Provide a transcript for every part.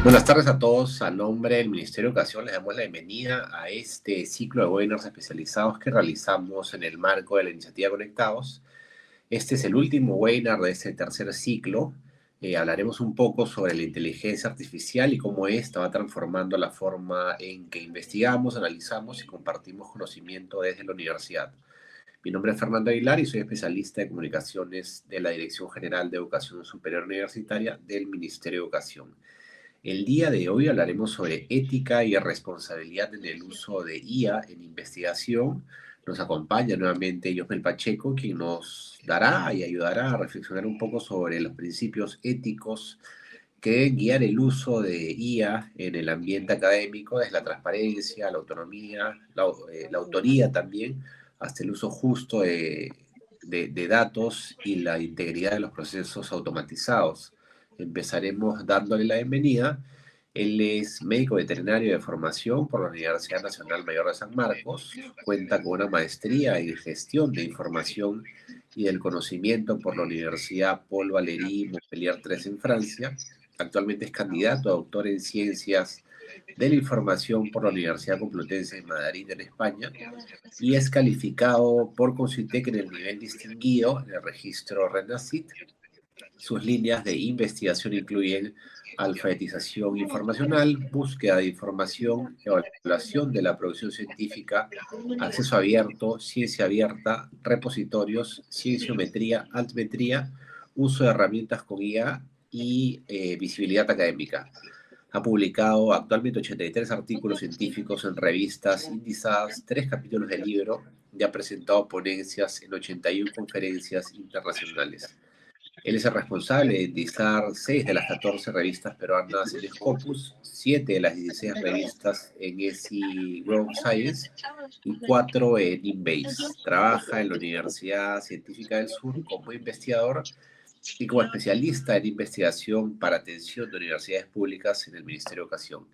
Buenas tardes a todos. A nombre del Ministerio de Educación les damos la bienvenida a este ciclo de webinars especializados que realizamos en el marco de la iniciativa Conectados. Este es el último webinar de este tercer ciclo. Hablaremos un poco sobre la inteligencia artificial y cómo esta va transformando la forma en que investigamos, analizamos y compartimos conocimiento desde la universidad. Mi nombre es Fernando Aguilar y soy especialista de comunicaciones de la Dirección General de Educación Superior Universitaria del Ministerio de Educación. El día de hoy hablaremos sobre ética y responsabilidad en el uso de IA en investigación. Nos acompaña nuevamente Yosmel Pacheco, quien nos dará y ayudará a reflexionar un poco sobre los principios éticos que deben guiar el uso de IA en el ambiente académico, desde la transparencia, la autonomía, la autoría también, hasta el uso justo de datos y la integridad de los procesos automatizados. Empezaremos dándole la bienvenida. Él es médico veterinario de formación por la Universidad Nacional Mayor de San Marcos, cuenta con una maestría en gestión de información y del conocimiento por la Universidad Paul Valéry Montpellier 3 en Francia. Actualmente es candidato a doctor en ciencias de la información por la Universidad Complutense de Madrid en España y es calificado por Concitec en el nivel distinguido en el registro RENACIT. Sus líneas de investigación incluyen alfabetización informacional, búsqueda de información, evaluación de la producción científica, acceso abierto, ciencia abierta, repositorios, cienciometría, altmetría, uso de herramientas con IA y visibilidad académica. Ha publicado actualmente 83 artículos científicos en revistas indizadas, 3 capítulos de libro y ha presentado ponencias en 81 conferencias internacionales. Él es el responsable de editar 6 de las 14 revistas peruanas en Scopus, 7 de las 16 revistas en ESI World Science y 4 en Inbase. Trabaja en la Universidad Científica del Sur como investigador y como especialista en investigación para atención de universidades públicas en el Ministerio de Educación.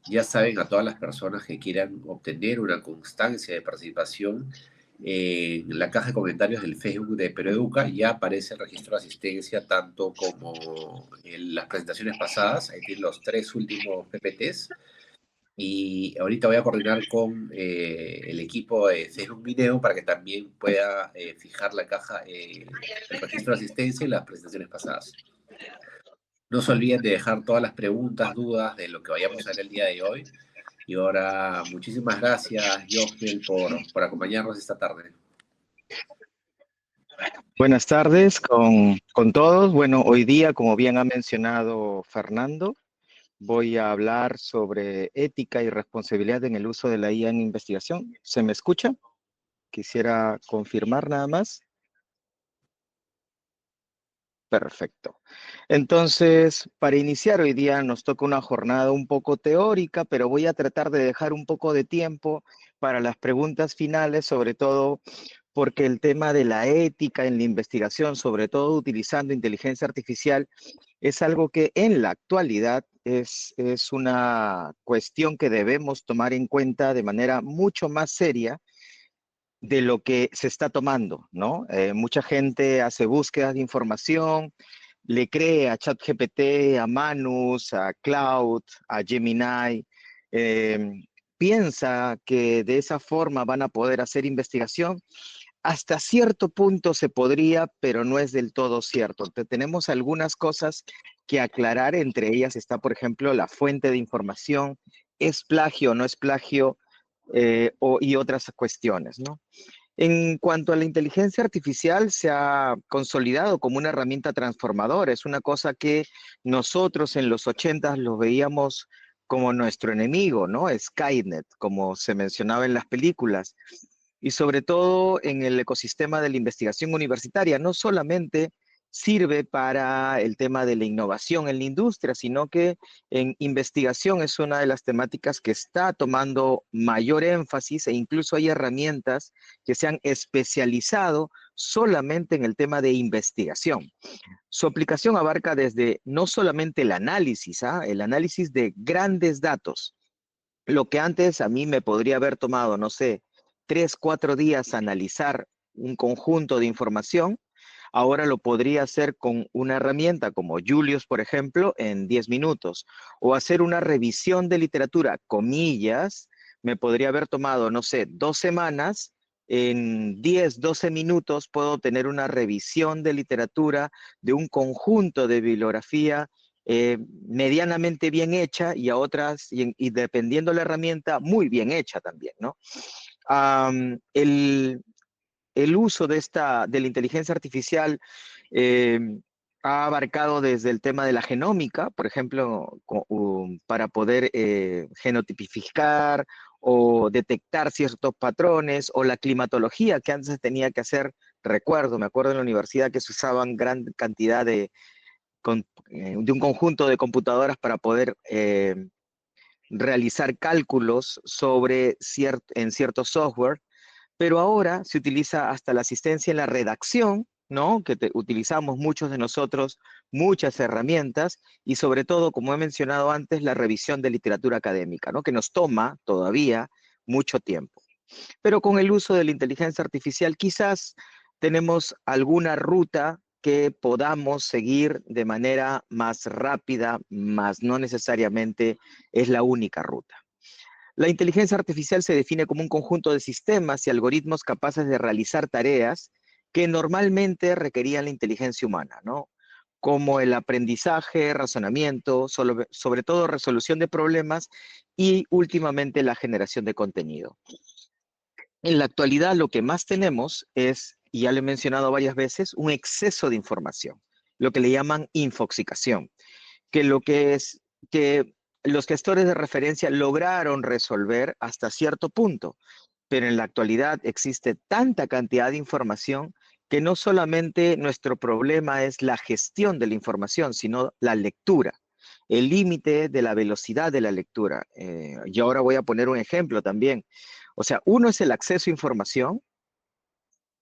Ya saben, a todas las personas que quieran obtener una constancia de participación, en la caja de comentarios del Facebook de Peroeduca ya aparece el registro de asistencia, tanto como en las presentaciones pasadas. Ahí tienen los 3 últimos PPTs. Y ahorita voy a coordinar con el equipo de Facebook Video para que también pueda fijar la caja, el registro de asistencia y las presentaciones pasadas. No se olviden de dejar todas las preguntas, dudas de lo que vayamos a ver el día de hoy. Y ahora, muchísimas gracias, Josmel, por acompañarnos esta tarde. Buenas tardes con todos. Bueno, hoy día, como bien ha mencionado Fernando, voy a hablar sobre ética y responsabilidad en el uso de la IA en investigación. ¿Se me escucha? Quisiera confirmar nada más. Perfecto. Entonces, para iniciar hoy día nos toca una jornada un poco teórica, pero voy a tratar de dejar un poco de tiempo para las preguntas finales, sobre todo porque el tema de la ética en la investigación, sobre todo utilizando inteligencia artificial, es algo que en la actualidad es una cuestión que debemos tomar en cuenta de manera mucho más seria de lo que se está tomando, ¿no? Mucha gente hace búsquedas de información, le cree a ChatGPT, a Manus, a Cloud, a Gemini, eh, piensa que de esa forma van a poder hacer investigación. Hasta cierto punto se podría, pero no es del todo cierto. Tenemos algunas cosas que aclarar, entre ellas está, por ejemplo, la fuente de información, ¿es plagio o no es plagio? Y otras cuestiones, ¿no? En cuanto a la inteligencia artificial, se ha consolidado como una herramienta transformadora. Es una cosa que nosotros en los 80 lo veíamos como nuestro enemigo, ¿no? Skynet, como se mencionaba en las películas. Y sobre todo en el ecosistema de la investigación universitaria, no solamente sirve para el tema de la innovación en la industria, sino que en investigación es una de las temáticas que está tomando mayor énfasis e incluso hay herramientas que se han especializado solamente en el tema de investigación. Su aplicación abarca desde no solamente el análisis de grandes datos, lo que antes a mí me podría haber tomado, no sé, 3, 4 días analizar un conjunto de información. ahora lo podría hacer con una herramienta como Julius, por ejemplo, en 10 minutos. O hacer una revisión de literatura, comillas, me podría haber tomado, no sé, 2 semanas. En 10, 12 minutos puedo tener una revisión de literatura de un conjunto de bibliografía medianamente bien hecha y a otras, y dependiendo de la herramienta, muy bien hecha también, ¿no? Um, el, el uso de la inteligencia artificial eh, ha abarcado desde el tema de la genómica, por ejemplo, para poder genotipificar o detectar ciertos patrones, o la climatología que antes se tenía que hacer. Me acuerdo en la universidad que se usaban gran cantidad de un conjunto de computadoras para poder realizar cálculos en cierto software, pero ahora se utiliza hasta la asistencia en la redacción, ¿no? Utilizamos muchos de nosotros muchas herramientas, y sobre todo, como he mencionado antes, la revisión de literatura académica, ¿no? Que nos toma todavía mucho tiempo. Pero con el uso de la inteligencia artificial quizás tenemos alguna ruta que podamos seguir de manera más rápida, más no necesariamente es la única ruta. La inteligencia artificial se define como un conjunto de sistemas y algoritmos capaces de realizar tareas que normalmente requerían la inteligencia humana, ¿no? Como el aprendizaje, razonamiento, sobre todo resolución de problemas y últimamente la generación de contenido. En la actualidad lo que más tenemos es, y ya lo he mencionado varias veces, un exceso de información, lo que le llaman infoxicación, que lo que es que los gestores de referencia lograron resolver hasta cierto punto, pero en la actualidad existe tanta cantidad de información que no solamente nuestro problema es la gestión de la información, sino la lectura, el límite de la velocidad de la lectura. Y ahora voy a poner un ejemplo también. O sea, uno es el acceso a información,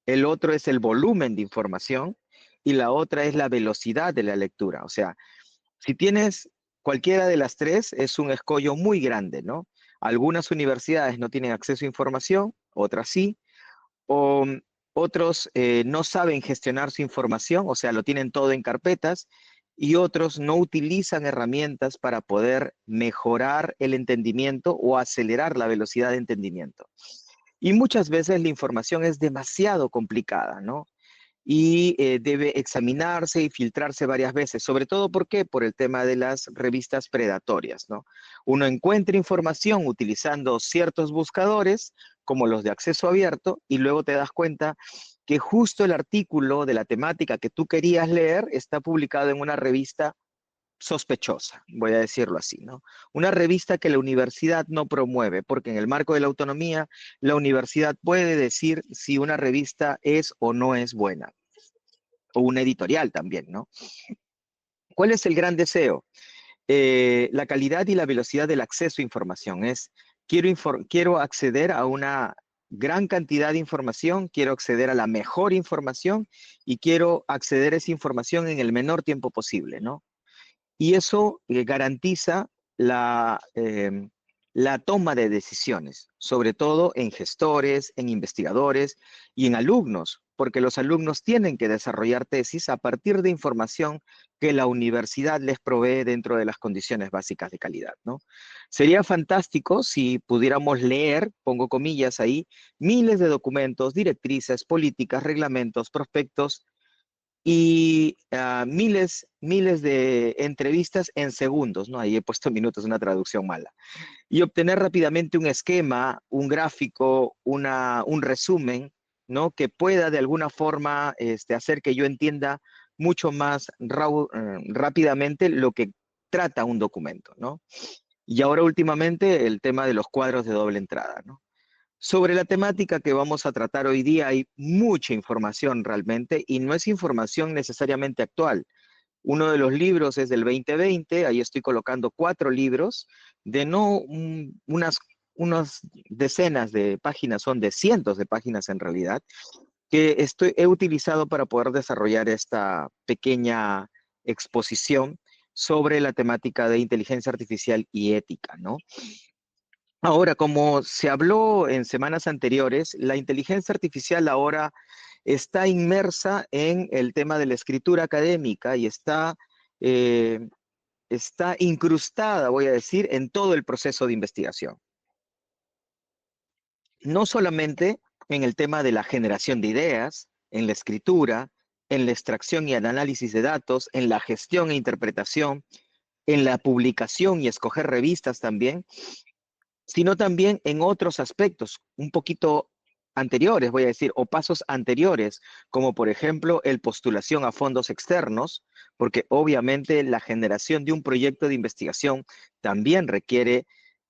el otro es el volumen de información y la otra es la velocidad de la lectura. O sea, si tienes cualquiera de las tres, es un escollo muy grande, ¿no? Algunas universidades no tienen acceso a información, otras sí, o otros no saben gestionar su información, o sea, lo tienen todo en carpetas, y otros no utilizan herramientas para poder mejorar el entendimiento o acelerar la velocidad de entendimiento. Y muchas veces la información es demasiado complicada, ¿no? Y debe examinarse y filtrarse varias veces, sobre todo ¿por qué? Por el tema de las revistas predatorias, ¿no? Uno encuentra información utilizando ciertos buscadores, como los de acceso abierto, y luego te das cuenta que justo el artículo de la temática que tú querías leer está publicado en una revista sospechosa, voy a decirlo así, ¿no? Una revista que la universidad no promueve, porque en el marco de la autonomía, la universidad puede decir si una revista es o no es buena, o una editorial también, ¿no? ¿Cuál es el gran deseo? La calidad y la velocidad del acceso a información. Quiero acceder a una gran cantidad de información, quiero acceder a la mejor información y quiero acceder a esa información en el menor tiempo posible, ¿no? Y eso garantiza la toma de decisiones, sobre todo en gestores, en investigadores y en alumnos, porque los alumnos tienen que desarrollar tesis a partir de información que la universidad les provee dentro de las condiciones básicas de calidad, ¿no? Sería fantástico si pudiéramos leer, pongo comillas ahí, miles de documentos, directrices, políticas, reglamentos, prospectos y miles de entrevistas en segundos, ¿no? Ahí he puesto minutos, una traducción mala. Y obtener rápidamente un esquema, un gráfico, un resumen, ¿no? Que pueda de alguna forma hacer que yo entienda mucho más rápidamente lo que trata un documento, ¿no? Y ahora últimamente el tema de los cuadros de doble entrada, ¿no? Sobre la temática que vamos a tratar hoy día hay mucha información realmente, y no es información necesariamente actual. Uno de los libros es del 2020, ahí estoy colocando 4 libros de no unas decenas de páginas, son de cientos de páginas en realidad, que he utilizado para poder desarrollar esta pequeña exposición sobre la temática de inteligencia artificial y ética, ¿no? Ahora, como se habló en semanas anteriores, la inteligencia artificial ahora está inmersa en el tema de la escritura académica y eh, está incrustada, voy a decir, en todo el proceso de investigación. No solamente en el tema de la generación de ideas, en la escritura, en la extracción y el análisis de datos, en la gestión e interpretación, en la publicación y escoger revistas también, sino también en otros aspectos un poquito anteriores, voy a decir, o pasos anteriores, como por ejemplo el postulación a fondos externos, porque obviamente la generación de un proyecto de investigación también requiere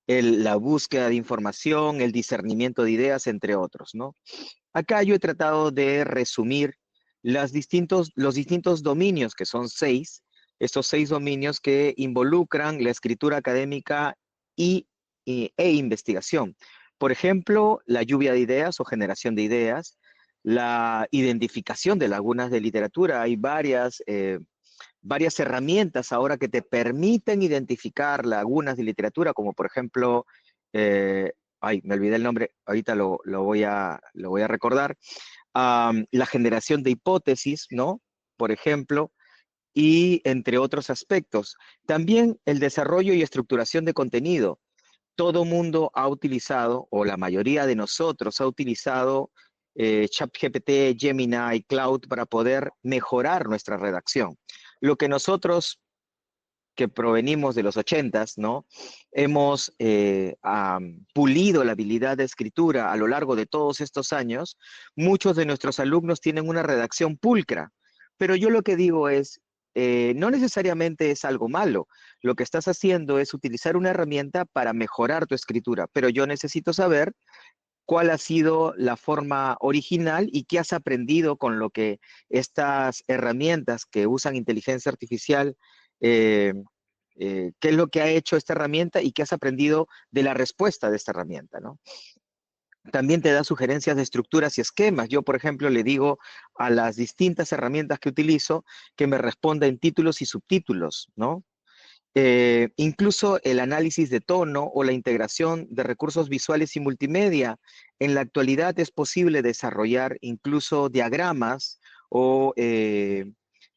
la búsqueda de información, el discernimiento de ideas, entre otros, ¿no? Acá yo he tratado de resumir los distintos dominios, que son seis, estos seis dominios que involucran la escritura académica y, e investigación. Por ejemplo, la lluvia de ideas o generación de ideas, la identificación de lagunas de literatura. Hay varias herramientas ahora que te permiten identificar lagunas de literatura, como por ejemplo, me olvidé el nombre, ahorita lo voy a recordar, la generación de hipótesis, ¿no? Por ejemplo, y entre otros aspectos. También el desarrollo y estructuración de contenido. Todo mundo ha utilizado, o la mayoría de nosotros ha utilizado ChatGPT, Gemini, Cloud para poder mejorar nuestra redacción. Lo que nosotros que provenimos de los ochentas, ¿no? Hemos pulido la habilidad de escritura a lo largo de todos estos años. Muchos de nuestros alumnos tienen una redacción pulcra, pero yo lo que digo es, no necesariamente es algo malo. Lo que estás haciendo es utilizar una herramienta para mejorar tu escritura, pero yo necesito saber cuál ha sido la forma original y qué has aprendido con lo que estas herramientas que usan inteligencia artificial, eh, qué es lo que ha hecho esta herramienta y qué has aprendido de la respuesta de esta herramienta, ¿no? También te da sugerencias de estructuras y esquemas. Yo, por ejemplo, le digo a las distintas herramientas que utilizo que me responda en títulos y subtítulos, ¿no? Incluso el análisis de tono o la integración de recursos visuales y multimedia. En la actualidad es posible desarrollar incluso diagramas o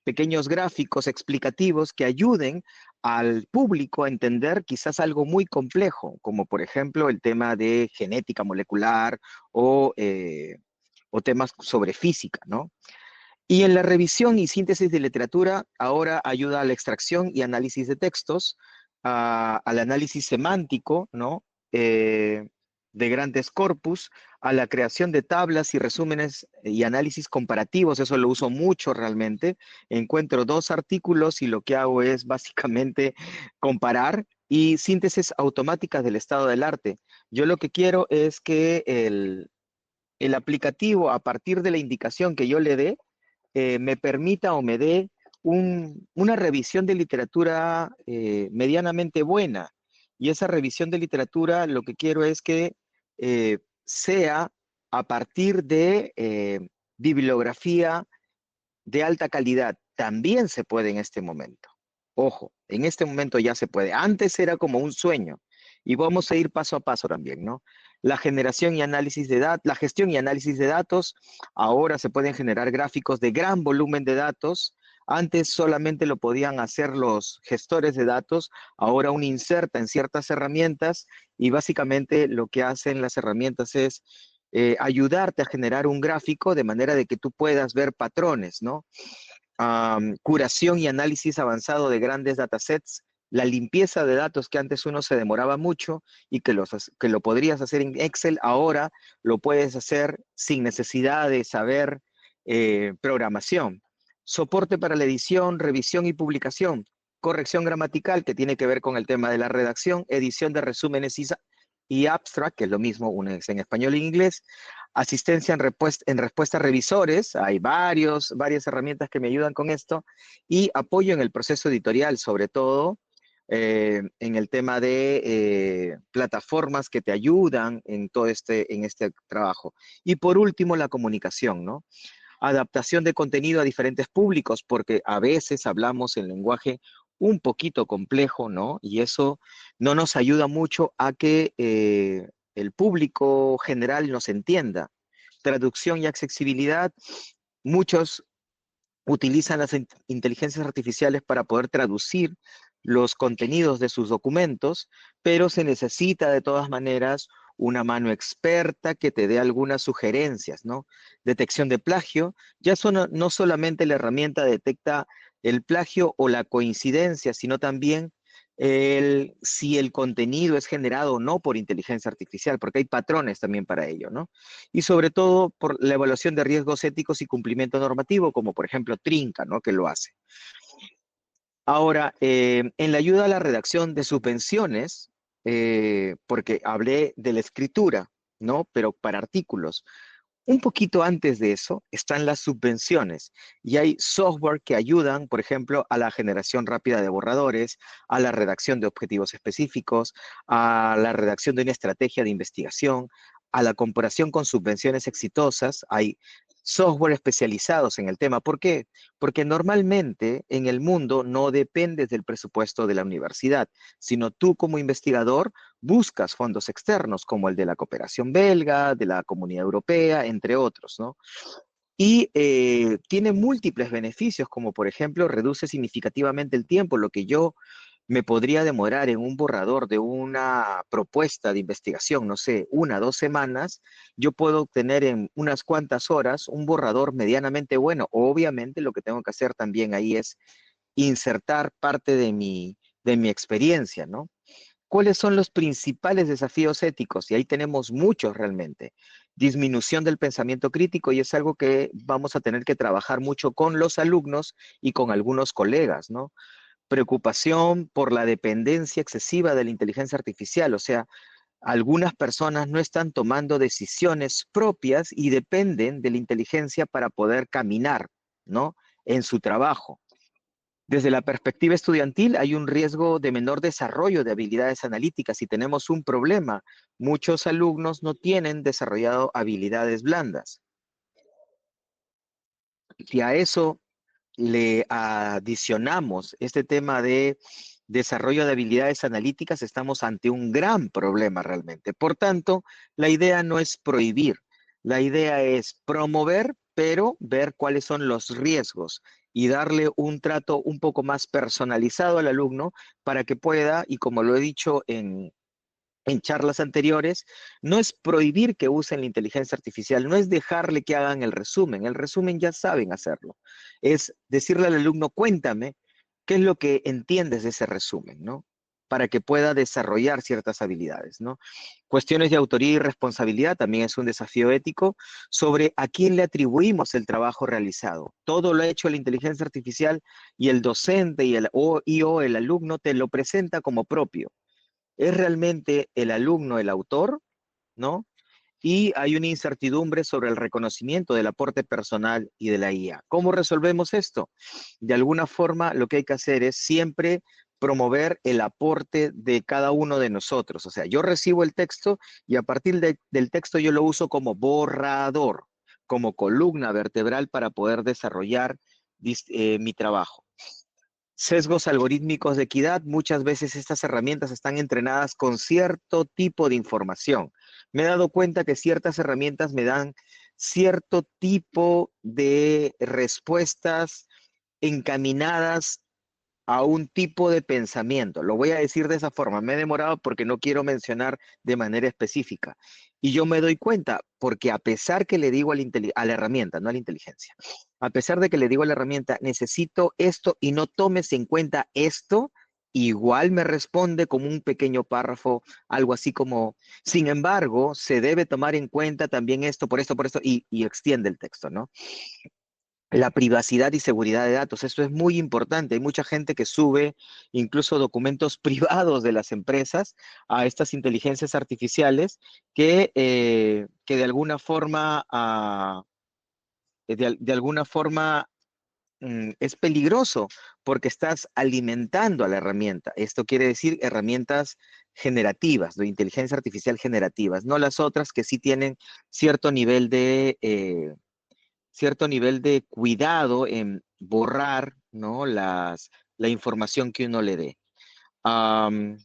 pequeños gráficos explicativos que ayuden al público a entender quizás algo muy complejo, como por ejemplo el tema de genética molecular o temas sobre física, ¿no? Y en la revisión y síntesis de literatura, ahora ayuda a la extracción y análisis de textos, al análisis semántico, ¿no? De grandes corpus, a la creación de tablas y resúmenes y análisis comparativos. Eso lo uso mucho realmente. Encuentro dos artículos y lo que hago es básicamente comparar y síntesis automáticas del estado del arte. Yo lo que quiero es que el aplicativo, a partir de la indicación que yo le dé, me permita o me dé una revisión de literatura medianamente buena. Y esa revisión de literatura lo que quiero es que sea a partir de bibliografía de alta calidad. También se puede en este momento. Ojo, en este momento ya se puede. Antes era como un sueño y vamos a ir paso a paso también, ¿no? La generación y análisis de datos, la gestión y análisis de datos, ahora se pueden generar gráficos de gran volumen de datos. Antes solamente lo podían hacer los gestores de datos, ahora uno inserta en ciertas herramientas y básicamente lo que hacen las herramientas es ayudarte a generar un gráfico de manera de que tú puedas ver patrones, ¿no? Curación y análisis avanzado de grandes datasets, la limpieza de datos que antes uno se demoraba mucho y que lo podrías hacer en Excel, ahora lo puedes hacer sin necesidad de saber programación. Soporte para la edición, revisión y publicación. Corrección gramatical, que tiene que ver con el tema de la redacción, edición de resúmenes y abstract, que es lo mismo, uno es en español y en inglés, asistencia en respuesta a revisores, hay varias herramientas que me ayudan con esto, y apoyo en el proceso editorial, sobre todo en el tema de plataformas que te ayudan en todo en este trabajo. Y por último, la comunicación, ¿no? Adaptación de contenido a diferentes públicos, porque a veces hablamos en lenguaje un poquito complejo, ¿no? Y eso no nos ayuda mucho a que el público general nos entienda. traducción y accesibilidad, muchos utilizan las inteligencias artificiales para poder traducir los contenidos de sus documentos, pero se necesita de todas maneras una mano experta que te dé algunas sugerencias, ¿no? Detección de plagio, ya no solamente la herramienta detecta el plagio o la coincidencia, sino también si el contenido es generado o no por inteligencia artificial, porque hay patrones también para ello, ¿no? Y sobre todo por la evaluación de riesgos éticos y cumplimiento normativo, como por ejemplo Trinca, ¿no? Que lo hace. Ahora, en la ayuda a la redacción de subvenciones, porque hablé de la escritura, ¿no? Pero para artículos. Un poquito antes de eso están las subvenciones y hay software que ayudan, por ejemplo, a la generación rápida de borradores, a la redacción de objetivos específicos, a la redacción de una estrategia de investigación, a la comparación con subvenciones exitosas. Hay software especializados en el tema. ¿Por qué? Porque normalmente en el mundo no dependes del presupuesto de la universidad, sino tú como investigador buscas fondos externos como el de la cooperación belga, de la Comunidad Europea, entre otros, ¿no? Y tiene múltiples beneficios, como por ejemplo reduce significativamente el tiempo, lo que yo me podría demorar en un borrador de una propuesta de investigación, no sé, 1 o 2 semanas, yo puedo obtener en unas cuantas horas un borrador medianamente bueno. Obviamente lo que tengo que hacer también ahí es insertar parte de mi experiencia, ¿no? ¿Cuáles son los principales desafíos éticos? Y ahí tenemos muchos realmente. Disminución del pensamiento crítico, y es algo que vamos a tener que trabajar mucho con los alumnos y con algunos colegas, ¿no? Preocupación por la dependencia excesiva de la inteligencia artificial, o sea, algunas personas no están tomando decisiones propias y dependen de la inteligencia para poder caminar, ¿no? En su trabajo. Desde la perspectiva estudiantil hay un riesgo de menor desarrollo de habilidades analíticas y tenemos un problema. Muchos alumnos no tienen desarrollado habilidades blandas. Si a eso le adicionamos este tema de desarrollo de habilidades analíticas, estamos ante un gran problema realmente. Por tanto, la idea no es prohibir, la idea es promover, pero ver cuáles son los riesgos y darle un trato un poco más personalizado al alumno para que pueda, y como lo he dicho en charlas anteriores, no es prohibir que usen la inteligencia artificial, no es dejarle que hagan el resumen ya saben hacerlo, es decirle al alumno, cuéntame qué es lo que entiendes de ese resumen, ¿no? Para que pueda desarrollar ciertas habilidades, ¿no? Cuestiones de autoría y responsabilidad también es un desafío ético sobre a quién le atribuimos el trabajo realizado. Todo lo ha hecho la inteligencia artificial y el docente y o el alumno te lo presenta como propio. ¿Es realmente el alumno el autor? ¿No? Y hay una incertidumbre sobre el reconocimiento del aporte personal y de la IA. ¿Cómo resolvemos esto? De alguna forma, lo que hay que hacer es siempre promover el aporte de cada uno de nosotros. O sea, yo recibo el texto y a partir del texto yo lo uso como borrador, como columna vertebral para poder desarrollar mi trabajo. Sesgos algorítmicos de equidad, muchas veces estas herramientas están entrenadas con cierto tipo de información. Me he dado cuenta que ciertas herramientas me dan cierto tipo de respuestas encaminadas a un tipo de pensamiento. Lo voy a decir de esa forma. Me he demorado porque no quiero mencionar de manera específica. Y yo me doy cuenta porque a pesar que le digo a la herramienta, no a la inteligencia, a pesar de que le digo a la herramienta, necesito esto y no tomes en cuenta esto, igual me responde como un pequeño párrafo, algo así como, sin embargo, se debe tomar en cuenta también esto, por esto, y extiende el texto, ¿no? La privacidad y seguridad de datos, esto es muy importante. Hay mucha gente que sube incluso documentos privados de las empresas a estas inteligencias artificiales que de alguna forma, de alguna forma es peligroso porque estás alimentando a la herramienta. Esto quiere decir herramientas generativas, de inteligencia artificial generativas, no las otras que sí tienen cierto nivel de cuidado en borrar, ¿no? La información que uno le dé. Am,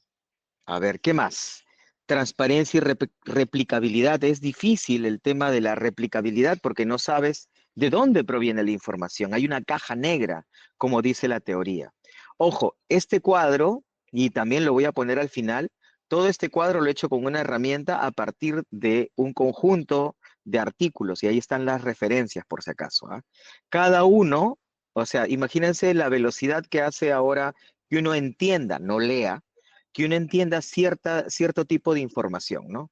a ver, ¿qué más? Transparencia y replicabilidad. Es difícil el tema de la replicabilidad porque no sabes de dónde proviene la información. Hay una caja negra, como dice la teoría. Ojo, este cuadro, y también lo voy a poner al final, todo este cuadro lo he hecho con una herramienta a partir de un conjunto de artículos, y ahí están las referencias por si acaso, ¿ah? Cada uno, o sea, imagínense la velocidad que hace ahora que uno entienda, no lea, que uno entienda cierto tipo de información, ¿no?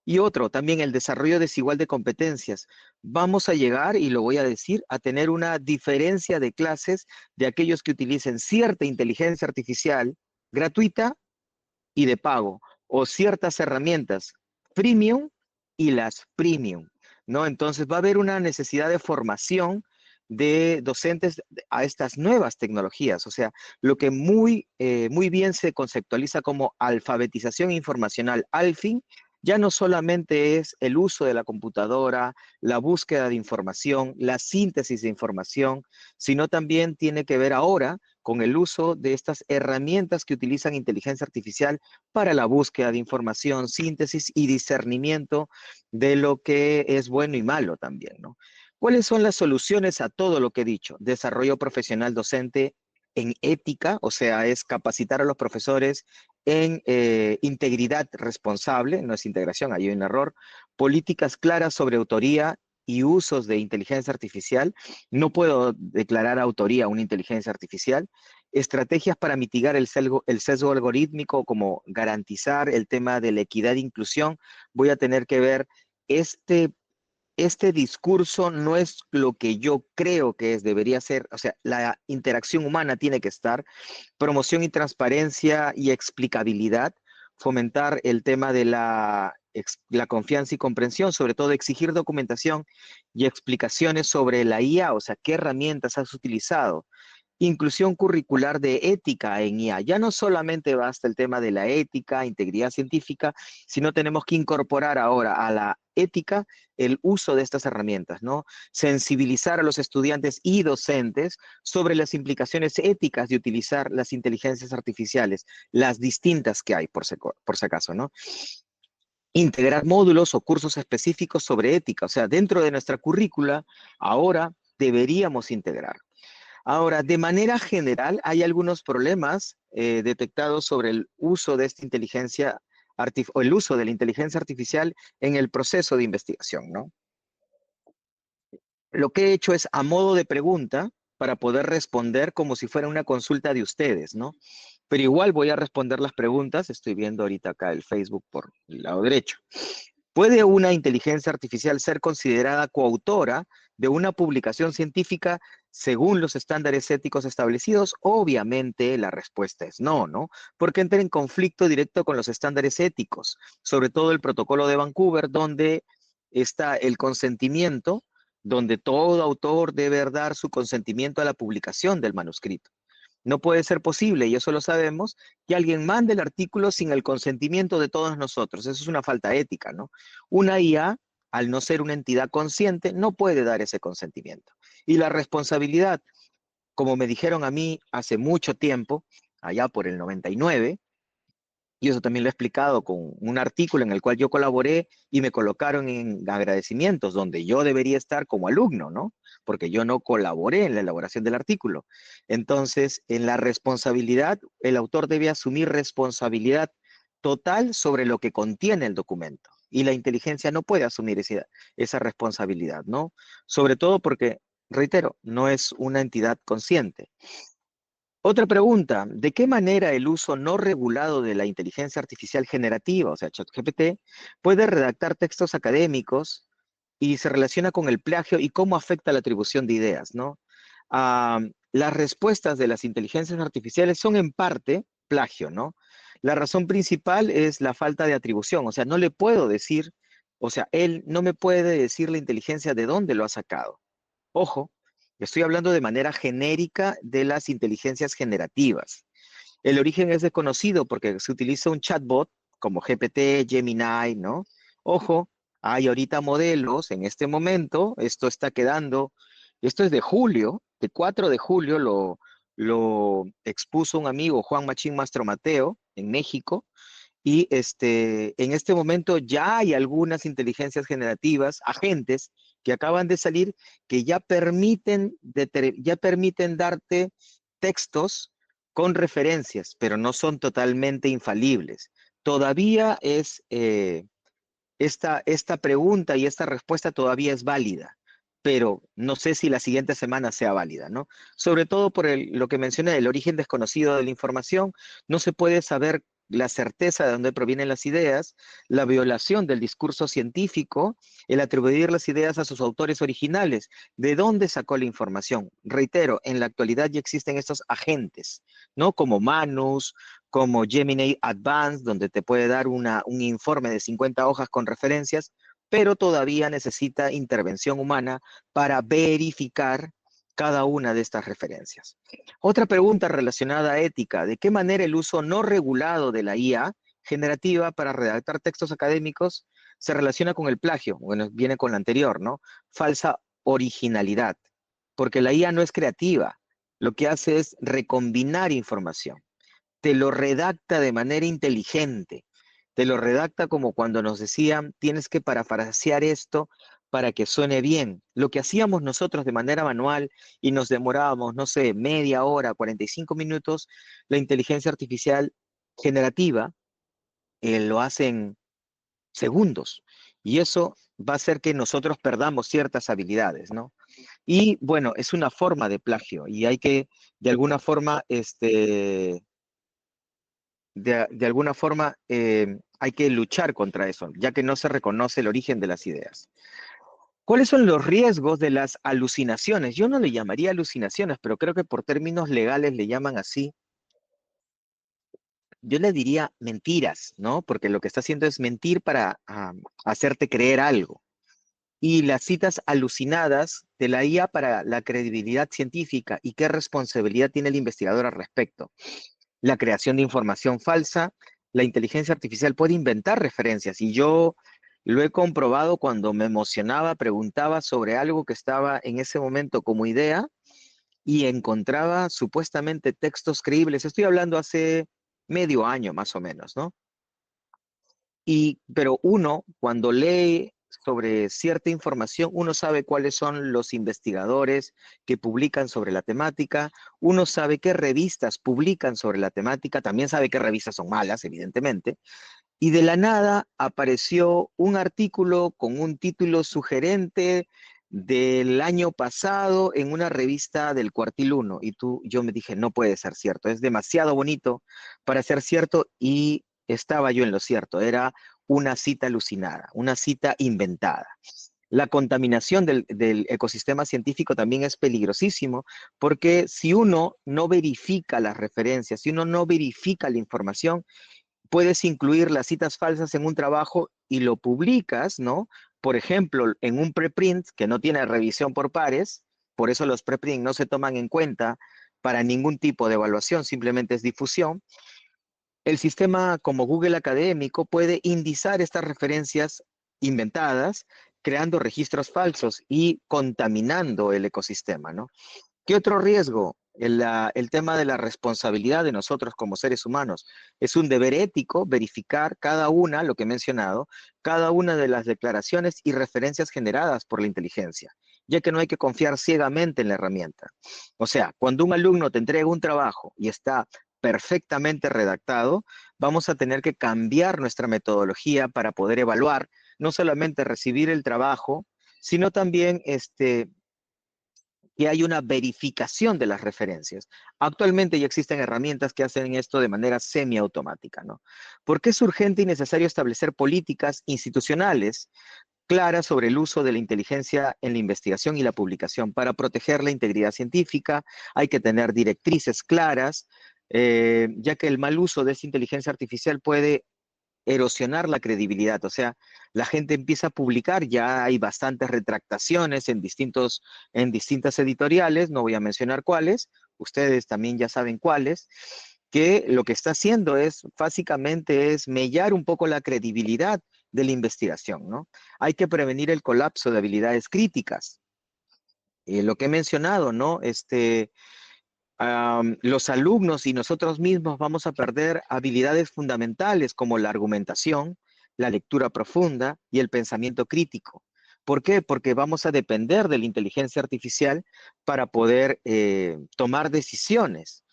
Y otro, también el desarrollo desigual de competencias. Vamos a llegar, y lo voy a decir, a tener una diferencia de clases de aquellos que utilicen cierta inteligencia artificial gratuita y de pago, o ciertas herramientas premium y las premium, ¿no? Entonces va a haber una necesidad de formación de docentes a estas nuevas tecnologías, o sea, lo que muy bien se conceptualiza como alfabetización informacional, ALFIN, ya no solamente es el uso de la computadora, la búsqueda de información, la síntesis de información, sino también tiene que ver ahora con el uso de estas herramientas que utilizan inteligencia artificial para la búsqueda de información, síntesis y discernimiento de lo que es bueno y malo también, ¿no? ¿Cuáles son las soluciones a todo lo que he dicho? Desarrollo profesional docente en ética, o sea, es capacitar a los profesores en integridad responsable, no es integración, ahí hay un error, políticas claras sobre autoría y usos de inteligencia artificial. No puedo declarar autoría a una inteligencia artificial. Estrategias para mitigar el sesgo algorítmico, como garantizar el tema de la equidad e inclusión. Voy a tener que ver este este discurso no es lo que yo creo que es, debería ser, o sea, la interacción humana tiene que estar, promoción y transparencia y explicabilidad, fomentar el tema de la confianza y comprensión, sobre todo exigir documentación y explicaciones sobre la IA, o sea, qué herramientas has utilizado. Inclusión curricular de ética en IA. Ya no solamente basta el tema de la ética, integridad científica, sino tenemos que incorporar ahora a la ética el uso de estas herramientas, ¿no? Sensibilizar a los estudiantes y docentes sobre las implicaciones éticas de utilizar las inteligencias artificiales, las distintas que hay, por si acaso, ¿no? Integrar módulos o cursos específicos sobre ética, o sea, dentro de nuestra currícula, ahora deberíamos integrar. Ahora, de manera general, hay algunos problemas detectados sobre el uso de esta inteligencia o el uso de la inteligencia artificial en el proceso de investigación, ¿no? Lo que he hecho es a modo de pregunta para poder responder como si fuera una consulta de ustedes, ¿no? Pero igual voy a responder las preguntas. Estoy viendo ahorita acá el Facebook por el lado derecho. ¿Puede una inteligencia artificial ser considerada coautora de una publicación científica según los estándares éticos establecidos? Obviamente la respuesta es no, ¿no? Porque entra en conflicto directo con los estándares éticos, sobre todo el protocolo de Vancouver, donde está el consentimiento, donde todo autor debe dar su consentimiento a la publicación del manuscrito. No puede ser posible, y eso lo sabemos, que alguien mande el artículo sin el consentimiento de todos nosotros. Eso es una falta ética, ¿no? Una IA, al no ser una entidad consciente, no puede dar ese consentimiento. Y la responsabilidad, como me dijeron a mí hace mucho tiempo, allá por el 99, y eso también lo he explicado con un artículo en el cual yo colaboré y me colocaron en agradecimientos, donde yo debería estar como alumno, ¿no? Porque yo no colaboré en la elaboración del artículo. Entonces, en la responsabilidad, el autor debe asumir responsabilidad total sobre lo que contiene el documento. Y la inteligencia no puede asumir esa responsabilidad, ¿no? Sobre todo porque, reitero, no es una entidad consciente. Otra pregunta, ¿de qué manera el uso no regulado de la inteligencia artificial generativa, o sea, ChatGPT, puede redactar textos académicos y se relaciona con el plagio y cómo afecta la atribución de ideas, ¿no? Ah, las respuestas de las inteligencias artificiales son en parte plagio, ¿no? La razón principal es la falta de atribución, o sea, no le puedo decir, o sea, él no me puede decir la inteligencia de dónde lo ha sacado. Ojo, estoy hablando de manera genérica de las inteligencias generativas. El origen es desconocido porque se utiliza un chatbot como GPT, Gemini, ¿no? Ojo, hay ahorita modelos en este momento, esto es de julio, de 4 de julio lo expuso un amigo, Juan Machín Mastro Mateo, en México, Y en este momento ya hay algunas inteligencias generativas, agentes, que acaban de salir, que ya permiten darte textos con referencias, pero no son totalmente infalibles. Todavía esta pregunta y esta respuesta todavía es válida, pero no sé si la siguiente semana sea válida, ¿no? Sobre todo por lo que mencioné, el origen desconocido de la información, no se puede saber la certeza de dónde provienen las ideas, la violación del discurso científico, el atribuir las ideas a sus autores originales, de dónde sacó la información. Reitero, en la actualidad ya existen estos agentes, ¿no? Como Manus, como Gemini Advanced, donde te puede dar un informe de 50 hojas con referencias, pero todavía necesita intervención humana para verificar cada una de estas referencias. Otra pregunta relacionada a ética: ¿de qué manera el uso no regulado de la IA generativa para redactar textos académicos se relaciona con el plagio? Bueno, viene con la anterior, ¿no? Falsa originalidad, porque la IA no es creativa, lo que hace es recombinar información, te lo redacta de manera inteligente, te lo redacta como cuando nos decían, tienes que parafrasear esto para que suene bien. Lo que hacíamos nosotros de manera manual y nos demorábamos, no sé, media hora, 45 minutos, la inteligencia artificial generativa lo hace en segundos. Y eso va a hacer que nosotros perdamos ciertas habilidades, ¿no? Y bueno, es una forma de plagio y hay que, de alguna forma, de alguna forma hay que luchar contra eso, ya que no se reconoce el origen de las ideas. ¿Cuáles son los riesgos de las alucinaciones? Yo no le llamaría alucinaciones, pero creo que por términos legales le llaman así. Yo le diría mentiras, ¿no? Porque lo que está haciendo es mentir para hacerte creer algo. Y las citas alucinadas de la IA para la credibilidad científica y qué responsabilidad tiene el investigador al respecto. La creación de información falsa, la inteligencia artificial puede inventar referencias y yo lo he comprobado cuando me emocionaba, preguntaba sobre algo que estaba en ese momento como idea y encontraba supuestamente textos creíbles. Estoy hablando hace medio año más o menos, ¿no? Pero uno, cuando lee sobre cierta información, uno sabe cuáles son los investigadores que publican sobre la temática, uno sabe qué revistas publican sobre la temática, también sabe qué revistas son malas, evidentemente, y de la nada apareció un artículo con un título sugerente del año pasado en una revista del Cuartil Uno, y yo me dije, no puede ser cierto, es demasiado bonito para ser cierto, y estaba yo en lo cierto, era una cita alucinada, una cita inventada. La contaminación del ecosistema científico también es peligrosísimo, porque si uno no verifica las referencias, si uno no verifica la información, puedes incluir las citas falsas en un trabajo y lo publicas, ¿no? Por ejemplo, en un preprint que no tiene revisión por pares, por eso los preprint no se toman en cuenta para ningún tipo de evaluación, simplemente es difusión. El sistema como Google Académico puede indizar estas referencias inventadas, creando registros falsos y contaminando el ecosistema, ¿no? ¿Qué otro riesgo? El tema de la responsabilidad de nosotros como seres humanos. Es un deber ético verificar cada una, lo que he mencionado, cada una de las declaraciones y referencias generadas por la inteligencia, ya que no hay que confiar ciegamente en la herramienta. O sea, cuando un alumno te entrega un trabajo y está perfectamente redactado, vamos a tener que cambiar nuestra metodología para poder evaluar, no solamente recibir el trabajo, sino también que hay una verificación de las referencias. Actualmente ya existen herramientas que hacen esto de manera semiautomática, ¿no? ¿Por qué es urgente y necesario establecer políticas institucionales claras sobre el uso de la inteligencia en la investigación y la publicación? Para proteger la integridad científica hay que tener directrices claras, ya que el mal uso de esta inteligencia artificial puede erosionar la credibilidad. O sea, la gente empieza a publicar, ya hay bastantes retractaciones en distintas editoriales, no voy a mencionar cuáles, ustedes también ya saben cuáles, que lo que está haciendo es, básicamente, es mellar un poco la credibilidad de la investigación, ¿no? Hay que prevenir el colapso de habilidades críticas. Lo que he mencionado, ¿no? Los alumnos y nosotros mismos vamos a perder habilidades fundamentales como la argumentación, la lectura profunda y el pensamiento crítico. ¿Por qué? Porque vamos a depender de la inteligencia artificial para poder tomar decisiones.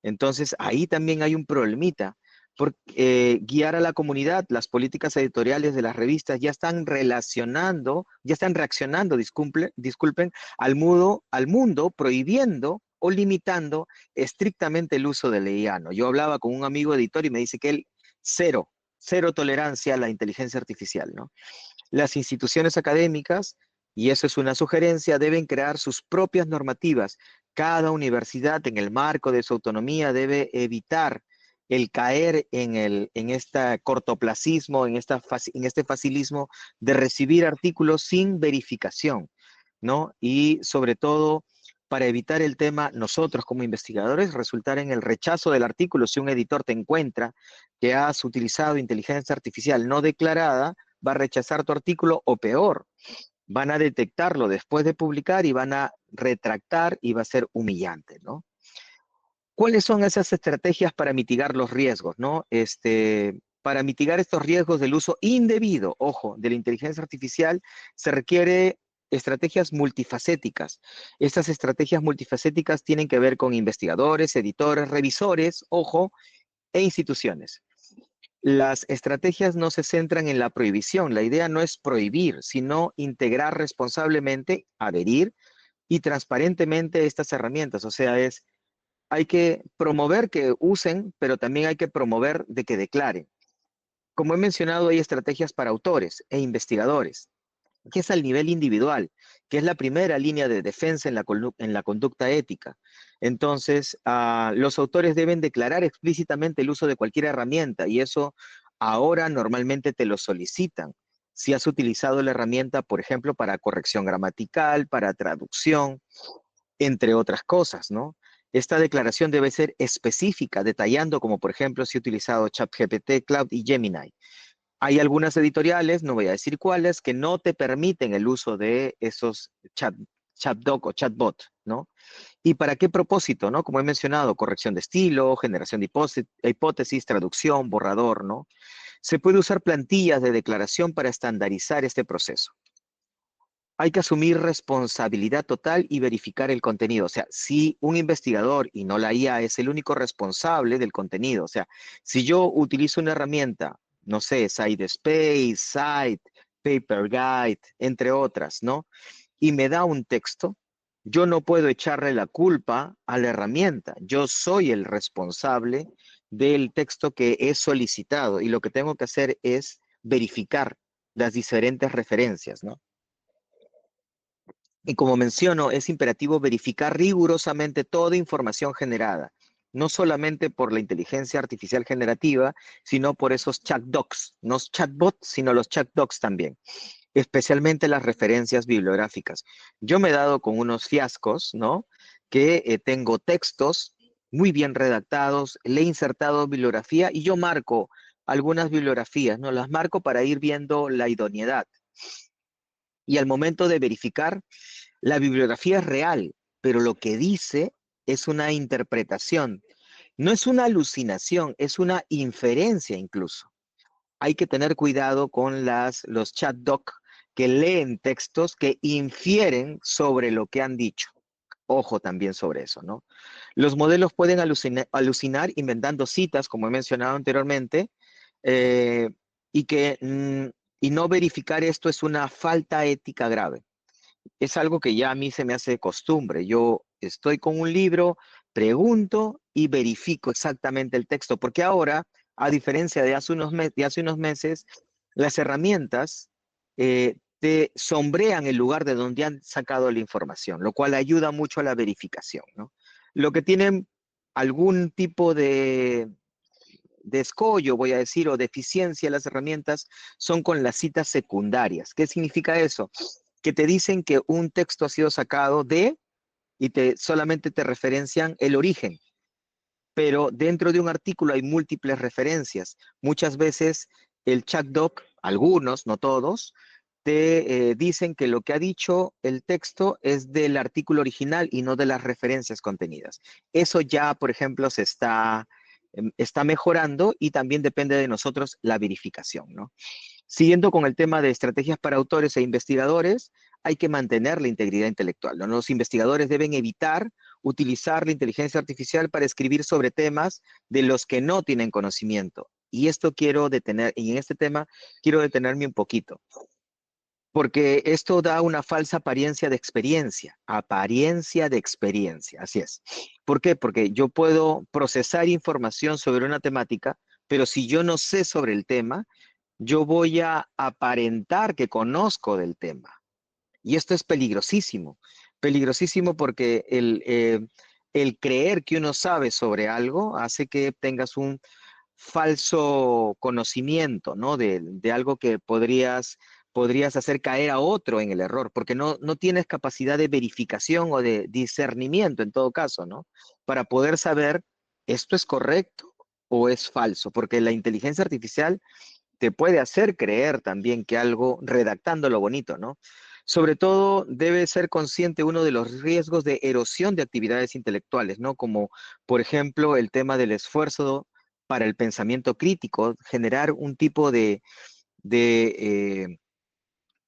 Entonces, ahí también hay un problemita, porque guiar a la comunidad, las políticas editoriales de las revistas ya están relacionando, ya están reaccionando, disculpen, al mundo prohibiendo o limitando estrictamente el uso del IA, ¿no? Yo hablaba con un amigo editor y me dice que él cero, cero tolerancia a la inteligencia artificial, ¿no? Las instituciones académicas, y eso es una sugerencia, deben crear sus propias normativas. Cada universidad, en el marco de su autonomía, debe evitar el caer en este cortoplacismo, en este facilismo de recibir artículos sin verificación, ¿no? Y sobre todo, para evitar el tema, nosotros como investigadores, resultar en el rechazo del artículo si un editor te encuentra que has utilizado inteligencia artificial no declarada, va a rechazar tu artículo o peor, van a detectarlo después de publicar y van a retractar y va a ser humillante, ¿no? ¿Cuáles son esas estrategias para mitigar los riesgos, no? Para mitigar estos riesgos del uso indebido, ojo, de la inteligencia artificial, se requiere estrategias multifacéticas. Estas estrategias multifacéticas tienen que ver con investigadores, editores, revisores, ojo, e instituciones. Las estrategias no se centran en la prohibición. La idea no es prohibir, sino integrar responsablemente, adherir y transparentemente estas herramientas. O sea, hay que promover que usen, pero también hay que promover de que declaren. Como he mencionado, hay estrategias para autores e investigadores, que es al nivel individual, que es la primera línea de defensa en la conducta ética. Entonces, los autores deben declarar explícitamente el uso de cualquier herramienta y eso ahora normalmente te lo solicitan. Si has utilizado la herramienta, por ejemplo, para corrección gramatical, para traducción, entre otras cosas, ¿no? Esta declaración debe ser específica, detallando como por ejemplo si he utilizado ChatGPT, Cloud y Gemini. Hay algunas editoriales, no voy a decir cuáles, que no te permiten el uso de esos chatdoc o chatbot, ¿no? ¿Y para qué propósito, no? Como he mencionado, corrección de estilo, generación de hipótesis, traducción, borrador, ¿no? Se puede usar plantillas de declaración para estandarizar este proceso. Hay que asumir responsabilidad total y verificar el contenido. O sea, si un investigador y no la IA es el único responsable del contenido, o sea, si yo utilizo una herramienta, no sé, SciSpace, Cite, Paper Guide, entre otras, ¿no? Y me da un texto, yo no puedo echarle la culpa a la herramienta. Yo soy el responsable del texto que he solicitado y lo que tengo que hacer es verificar las diferentes referencias, ¿no? Y como menciono, es imperativo verificar rigurosamente toda información generada, no solamente por la inteligencia artificial generativa, sino por esos chatdocs, no chatbots, sino los chatdocs también, especialmente las referencias bibliográficas. Yo me he dado con unos fiascos, ¿no? Que tengo textos muy bien redactados, le he insertado bibliografía y yo marco algunas bibliografías, ¿no? Las marco para ir viendo la idoneidad. Y al momento de verificar, la bibliografía es real, pero lo que dice es una interpretación. No es una alucinación, es una inferencia incluso. Hay que tener cuidado con los chat doc que leen textos que infieren sobre lo que han dicho. Ojo también sobre eso, ¿no? Los modelos pueden alucinar inventando citas, como he mencionado anteriormente, eh, y y no verificar esto es una falta ética grave. Es algo que ya a mí se me hace costumbre. Yo estoy con un libro, pregunto y verifico exactamente el texto, porque ahora, a diferencia de hace unos meses, las herramientas te sombrean el lugar de donde han sacado la información, lo cual ayuda mucho a la verificación, ¿no? Lo que tienen algún tipo de escollo, voy a decir, o deficiencia las herramientas son con las citas secundarias. ¿Qué significa eso? Que te dicen que un texto ha sido sacado de y solamente te referencian el origen, pero dentro de un artículo hay múltiples referencias. Muchas veces el chat doc, algunos, no todos, te dicen que lo que ha dicho el texto es del artículo original y no de las referencias contenidas. Eso ya, por ejemplo, está mejorando y también depende de nosotros la verificación, ¿no? Siguiendo con el tema de estrategias para autores e investigadores, hay que mantener la integridad intelectual, ¿no? Los investigadores deben evitar utilizar la inteligencia artificial para escribir sobre temas de los que no tienen conocimiento. Y esto quiero detener, y en este tema quiero detenerme un poquito, porque esto da una falsa apariencia de experiencia, así es. ¿Por qué? Porque yo puedo procesar información sobre una temática, pero si yo no sé sobre el tema, yo voy a aparentar que conozco del tema. Y esto es peligrosísimo porque el creer que uno sabe sobre algo hace que tengas un falso conocimiento, ¿no? De algo que podrías hacer caer a otro en el error, porque no tienes capacidad de verificación o de discernimiento en todo caso, ¿no? Para poder saber esto es correcto o es falso, porque la inteligencia artificial te puede hacer creer también que algo, redactándolo bonito, ¿no? Sobre todo debe ser consciente uno de los riesgos de erosión de actividades intelectuales, ¿no? Como por ejemplo el tema del esfuerzo para el pensamiento crítico, generar un tipo de, eh,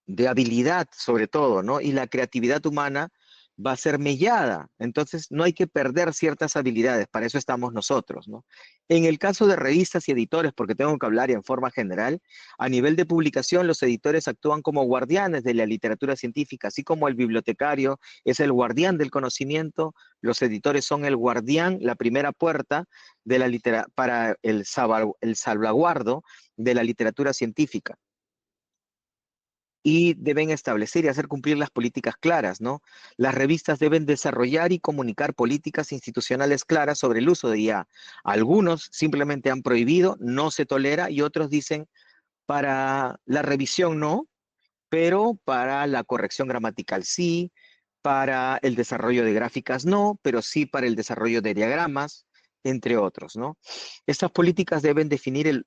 de habilidad sobre todo, ¿no? Y la creatividad humana va a ser mellada. Entonces, no hay que perder ciertas habilidades, para eso estamos nosotros, ¿no? En el caso de revistas y editores, porque tengo que hablar en forma general, a nivel de publicación, los editores actúan como guardianes de la literatura científica, así como el bibliotecario es el guardián del conocimiento, los editores son el guardián, la primera puerta de la para el salvaguardo de la literatura científica y deben establecer y hacer cumplir las políticas claras, ¿no? Las revistas deben desarrollar y comunicar políticas institucionales claras sobre el uso de IA. Algunos simplemente han prohibido, no se tolera, y otros dicen, para la revisión no, pero para la corrección gramatical sí, para el desarrollo de gráficas no, pero sí para el desarrollo de diagramas, entre otros, ¿no? Estas políticas deben definir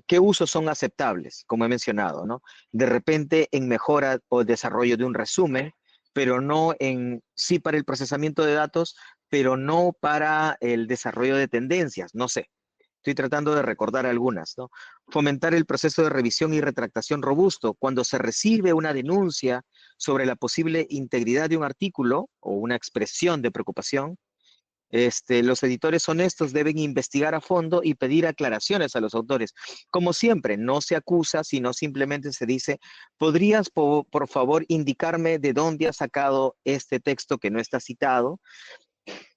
qué usos son aceptables, como he mencionado, ¿no? De repente en mejora o desarrollo de un resumen, pero no en, sí para el procesamiento de datos, pero no para el desarrollo de tendencias, no sé. Estoy tratando de recordar algunas, ¿no? Fomentar el proceso de revisión y retractación robusto. Cuando se recibe una denuncia sobre la posible integridad de un artículo o una expresión de preocupación, los editores honestos deben investigar a fondo y pedir aclaraciones a los autores. Como siempre, no se acusa, sino simplemente se dice, ¿podrías, por favor, indicarme de dónde ha sacado este texto que no está citado?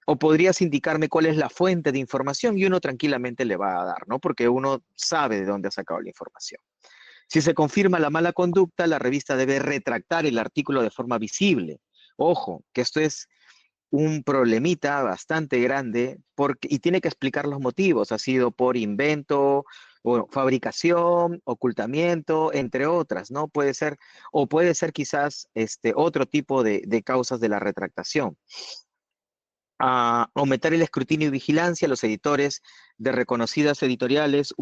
O podrías indicarme cuál es la fuente de información y uno tranquilamente le va a dar, ¿no? Porque uno sabe de dónde ha sacado la información. Si se confirma la mala conducta, la revista debe retractar el artículo de forma visible. Ojo, que esto es un problemita bastante grande y tiene que explicar los motivos. Ha sido por invento, o fabricación, ocultamiento, entre otras, ¿no? Puede ser, o puede ser quizás otro tipo de causas de la retractación. A aumentar el escrutinio y vigilancia, los editores de reconocidas editoriales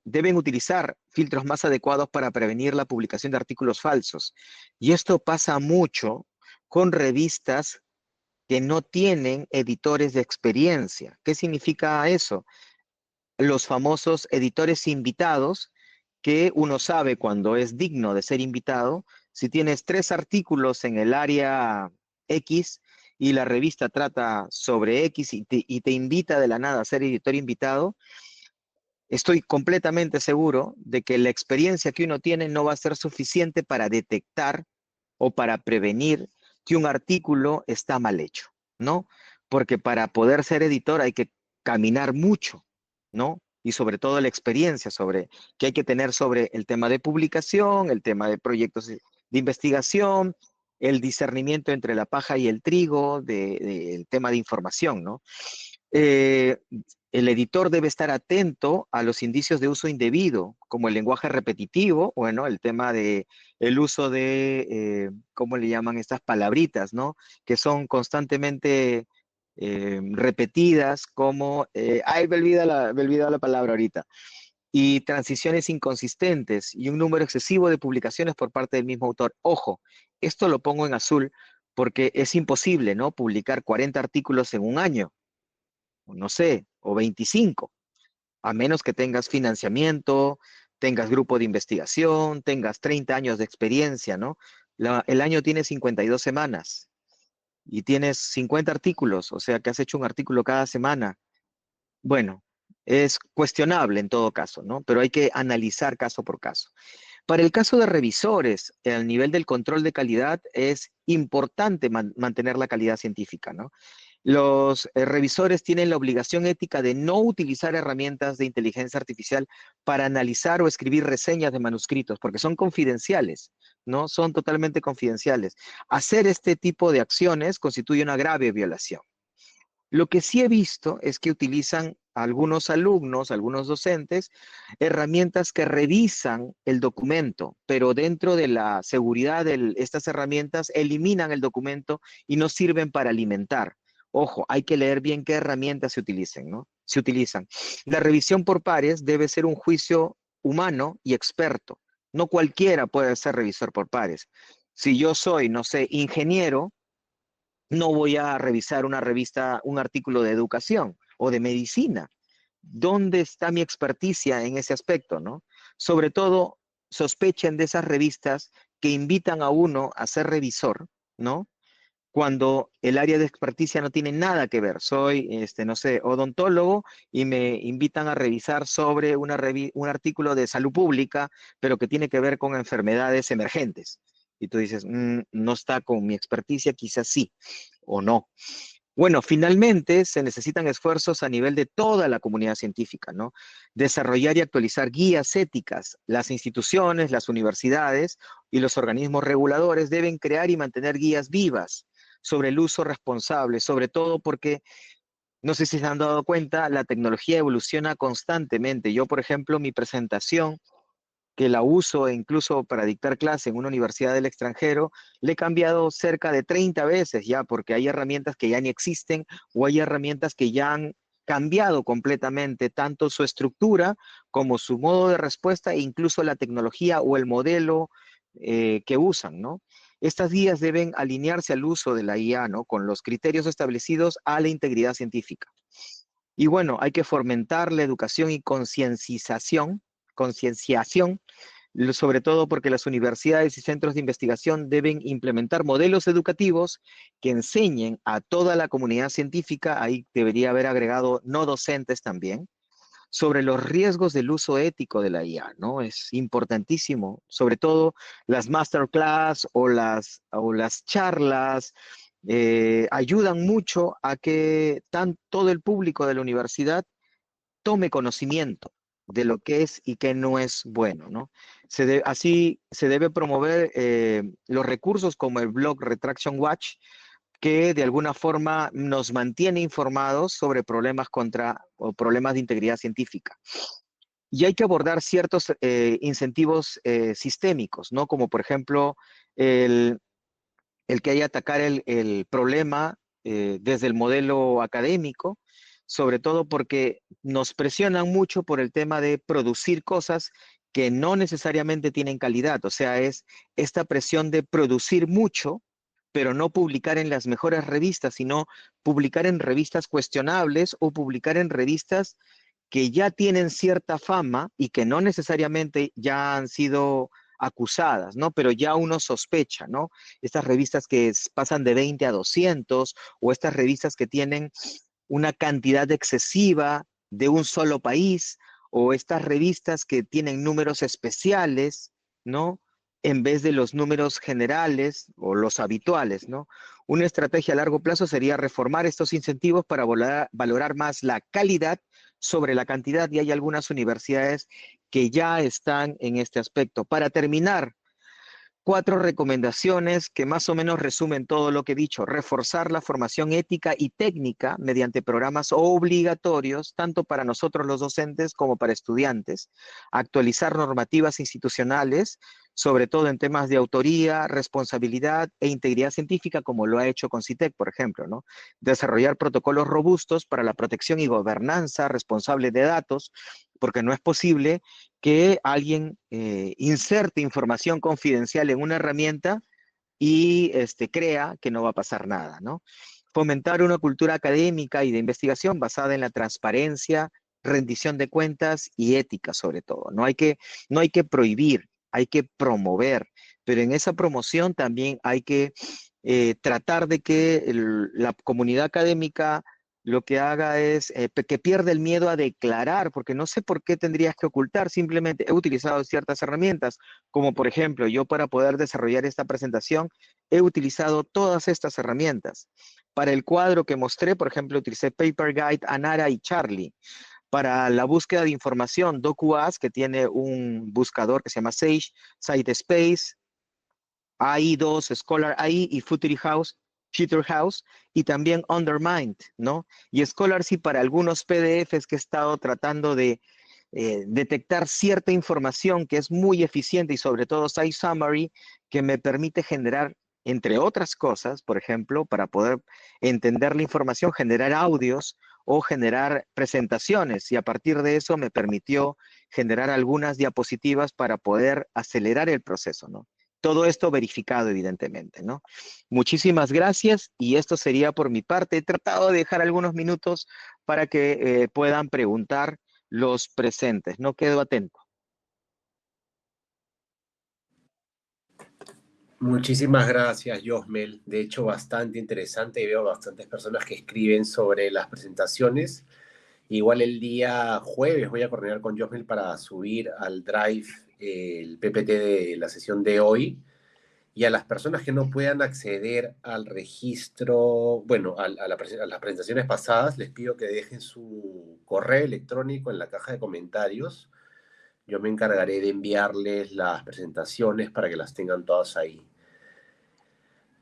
deben utilizar filtros más adecuados para prevenir la publicación de artículos falsos. Y esto pasa mucho con revistas que no tienen editores de experiencia. ¿Qué significa eso? Los famosos editores invitados, que uno sabe cuando es digno de ser invitado. Si tienes 3 artículos en el área X y la revista trata sobre X y te invita de la nada a ser editor invitado, estoy completamente seguro de que la experiencia que uno tiene no va a ser suficiente para detectar o para prevenir que un artículo está mal hecho, ¿no? Porque para poder ser editor hay que caminar mucho, ¿no? Y sobre todo la experiencia que hay que tener sobre el tema de publicación, el tema de proyectos de investigación, el discernimiento entre la paja y el trigo, del tema de información, ¿no? Eh, el editor debe estar atento a los indicios de uso indebido, como el lenguaje repetitivo, bueno, el tema de el uso de, ¿cómo le llaman estas palabritas, ¿no? Que son constantemente repetidas como, ay, me he olvidado la palabra ahorita. y transiciones inconsistentes y un número excesivo de publicaciones por parte del mismo autor. Ojo, esto lo pongo en azul porque es imposible, ¿no? Publicar 40 artículos en un año, o no sé, o 25, a menos que tengas financiamiento, tengas grupo de investigación, tengas 30 años de experiencia, ¿no? El año tiene 52 semanas y tienes 50 artículos, o sea que has hecho un artículo cada semana. Bueno, es cuestionable en todo caso, ¿no? Pero hay que analizar caso por caso. Para el caso de revisores, el nivel del control de calidad es importante mantener la calidad científica, ¿no? Los revisores tienen la obligación ética de no utilizar herramientas de inteligencia artificial para analizar o escribir reseñas de manuscritos, porque son confidenciales, ¿no? Son totalmente confidenciales. Hacer este tipo de acciones constituye una grave violación. Lo que sí he visto es que utilizan algunos alumnos, algunos docentes, herramientas que revisan el documento, pero dentro de la seguridad de estas herramientas eliminan el documento y no sirven para alimentar. Ojo, hay que leer bien qué herramientas se utilicen, ¿no? Se utilizan. La revisión por pares debe ser un juicio humano y experto. No cualquiera puede ser revisor por pares. Si yo soy, no sé, ingeniero, no voy a revisar una revista, un artículo de educación o de medicina. ¿Dónde está mi experticia en ese aspecto, no? Sobre todo, sospechen de esas revistas que invitan a uno a ser revisor, ¿no? Cuando el área de experticia no tiene nada que ver. Soy, no sé, odontólogo y me invitan a revisar sobre un artículo de salud pública, pero que tiene que ver con enfermedades emergentes. Y tú dices, no está con mi experticia, quizás sí o no. Bueno, finalmente se necesitan esfuerzos a nivel de toda la comunidad científica, ¿no? Desarrollar y actualizar guías éticas. Las instituciones, las universidades y los organismos reguladores deben crear y mantener guías vivas sobre el uso responsable, sobre todo porque, no sé si se han dado cuenta, la tecnología evoluciona constantemente. Yo, por ejemplo, mi presentación que la uso incluso para dictar clase en una universidad del extranjero, le he cambiado cerca de 30 veces ya, porque hay herramientas que ya ni existen o hay herramientas que ya han cambiado completamente tanto su estructura como su modo de respuesta e incluso la tecnología o el modelo que usan, ¿no? Estas guías deben alinearse al uso de la IA, ¿no? Con los criterios establecidos a la integridad científica. Y bueno, hay que fomentar la educación y concienciación, sobre todo porque las universidades y centros de investigación deben implementar modelos educativos que enseñen a toda la comunidad científica, ahí debería haber agregado no docentes también, sobre los riesgos del uso ético de la IA, ¿no? Es importantísimo, sobre todo las masterclass o las charlas ayudan mucho a que todo el público de la universidad tome conocimiento de lo que es y que no es bueno, ¿no? Así se debe promover los recursos como el blog Retraction Watch, que de alguna forma nos mantiene informados sobre problemas de integridad científica. Y hay que abordar ciertos incentivos sistémicos, ¿no? Como por ejemplo el, el que hay que atacar el problema desde el modelo académico, sobre todo porque nos presionan mucho por el tema de producir cosas que no necesariamente tienen calidad. O sea, es esta presión de producir mucho, pero no publicar en las mejores revistas, sino publicar en revistas cuestionables o publicar en revistas que ya tienen cierta fama y que no necesariamente ya han sido acusadas, ¿no? Pero ya uno sospecha, ¿no? Estas revistas que pasan de 20 a 200 o estas revistas que tienen una cantidad excesiva de un solo país o estas revistas que tienen números especiales, ¿no? En vez de los números generales o los habituales, ¿no? Una estrategia a largo plazo sería reformar estos incentivos para valorar más la calidad sobre la cantidad y hay algunas universidades que ya están en este aspecto. Para terminar, 4 recomendaciones que más o menos resumen todo lo que he dicho. Reforzar la formación ética y técnica mediante programas obligatorios, tanto para nosotros los docentes como para estudiantes. Actualizar normativas institucionales sobre todo en temas de autoría, responsabilidad e integridad científica, como lo ha hecho con CITEC, por ejemplo, ¿no? Desarrollar protocolos robustos para la protección y gobernanza responsable de datos, porque no es posible que alguien inserte información confidencial en una herramienta y crea que no va a pasar nada, ¿no? Fomentar una cultura académica y de investigación basada en la transparencia, rendición de cuentas y ética sobre todo. No hay que prohibir, hay que promover, pero en esa promoción también hay que tratar de que la comunidad académica lo que haga es que pierda el miedo a declarar, porque no sé por qué tendrías que ocultar, simplemente he utilizado ciertas herramientas, como por ejemplo yo para poder desarrollar esta presentación he utilizado todas estas herramientas. Para el cuadro que mostré, por ejemplo, utilicé PaperGuide, Anara y Charlie. Para la búsqueda de información, DocuAs, que tiene un buscador que se llama Sage, SiteSpace, AI2, Scholar AI y Future House, y también Undermined, ¿no? Y Scholarcy para algunos PDFs que he estado tratando de detectar cierta información que es muy eficiente y sobre todo Site Summary, que me permite generar, entre otras cosas, por ejemplo, para poder entender la información, generar audios o generar presentaciones y a partir de eso me permitió generar algunas diapositivas para poder acelerar el proceso, ¿no? Todo esto verificado, evidentemente, ¿no? Muchísimas gracias y esto sería por mi parte. He tratado de dejar algunos minutos para que puedan preguntar los presentes. No quedo atento. Muchísimas gracias, Josmel. De hecho, bastante interesante y veo bastantes personas que escriben sobre las presentaciones. Igual el día jueves voy a coordinar con Josmel para subir al Drive el PPT de la sesión de hoy. Y a las personas que no puedan acceder al registro, bueno, a las presentaciones pasadas, les pido que dejen su correo electrónico en la caja de comentarios. Yo me encargaré de enviarles las presentaciones para que las tengan todas ahí.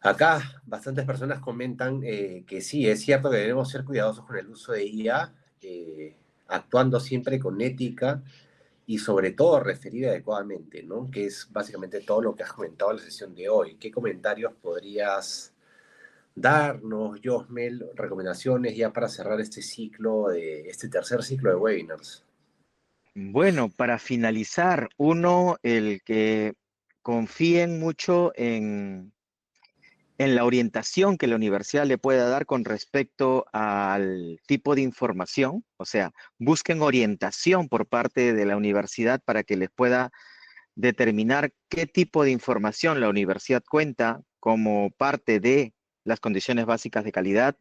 Acá bastantes personas comentan que sí, es cierto que debemos ser cuidadosos con el uso de IA, actuando siempre con ética y sobre todo referir adecuadamente, ¿no? Que es básicamente todo lo que has comentado en la sesión de hoy. ¿Qué comentarios podrías darnos, Josmel, recomendaciones ya para cerrar este ciclo, este tercer ciclo de webinars? Bueno, para finalizar, uno, el que confíen mucho en la orientación que la universidad le pueda dar con respecto al tipo de información, o sea, busquen orientación por parte de la universidad para que les pueda determinar qué tipo de información la universidad cuenta como parte de las condiciones básicas de calidad.